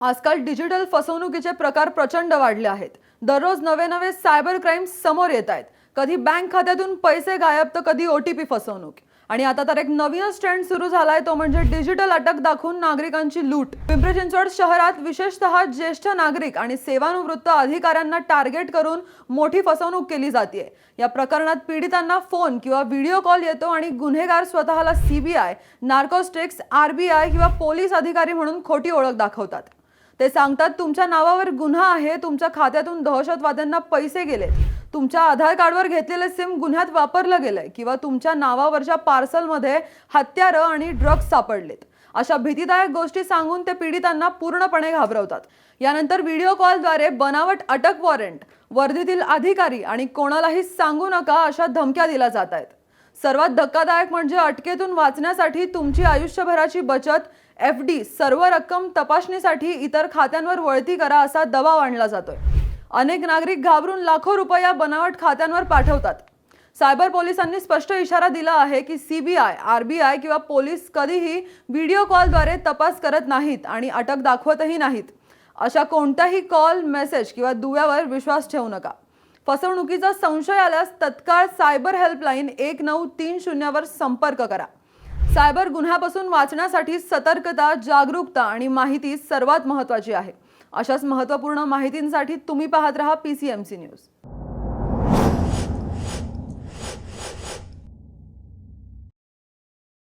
आजकाल डिजिटल फसवणुकीचे प्रकार प्रचंड वाढले आहेत। दररोज नवे नवे सायबर क्राइम्स समोर येत आहेत। कधी बँक खात्यातून पैसे गायब तर कधी ओटीपी फसवणूक। आणि आता तर एक नवीनच ट्रेंड सुरू झालाय, तो म्हणजे डिजिटल अटक दाखवून नागरिकांची लूट। पिंपरी चिंचवड शहरात विशेषतः ज्येष्ठ नागरिक आणि सेवानिवृत्त अधिकाऱ्यांना टार्गेट करून मोठी फसवणूक केली जाते। या प्रकरणात पीडितांना फोन किंवा व्हिडिओ कॉल येतो आणि गुन्हेगार स्वतःला सीबीआय, नार्कोस्टिक्स, आरबीआय किंवा पोलीस अधिकारी म्हणून खोटी ओळख दाखवतात। ते सांगतात तुमच्या नावावर गुन्हा आहे, तुमच्या खात्यातून दहशतवाद्यांना पैसे गेलेत, तुमच्या आधार कार्डवर घेतलेले सिम गुन्ह्यात वापरलं गेलंय किंवा तुमच्या नावावरच्या पार्सलमध्ये हत्यारं आणि ड्रग्ज सापडलेत। अशा भीतीदायक गोष्टी सांगून ते पीडितांना पूर्णपणे घाबरवतात। यानंतर व्हिडिओ कॉलद्वारे बनावट अटक वॉरंट, वर्दीतील अधिकारी आणि कोणालाही सांगू नका अशा धमक्या दिल्या जात आहेत। सर्वात धक्कादायक म्हणजे अटकेतून वाचण्यासाठी तुमची आयुष्यभराची बचत, एफडी, सर्व रक्कम तपासणीसाठी इतर खात्यांवर वळती करा असा दबाव आणला जातोय। अनेक नागरिक घाबरून लाखो रुपये या बनावट खात्यांवर पाठवतात। सायबर पोलिसांनी स्पष्ट इशारा दिला आहे की सीबीआय, आरबीआय किंवा पोलीस कधीही व्हिडिओ कॉलद्वारे तपास करत नाहीत आणि अटक दाखवतही नाहीत। अशा कोणत्याही कॉल, मेसेज किंवा दुव्यावर विश्वास ठेवू नका। फसवणुकीचा संशय आल्यास तत्काळ सायबर हेल्पलाईन 1930 वर संपर्क करा। सायबर गुन्ह्यापासून वाचण्यासाठी सतर्कता, जागरूकता आणि माहिती सर्वात महत्त्वाची आहे। अशाच महत्त्वपूर्ण माहितींसाठी तुम्ही पाहत रहा PCMC न्यूज।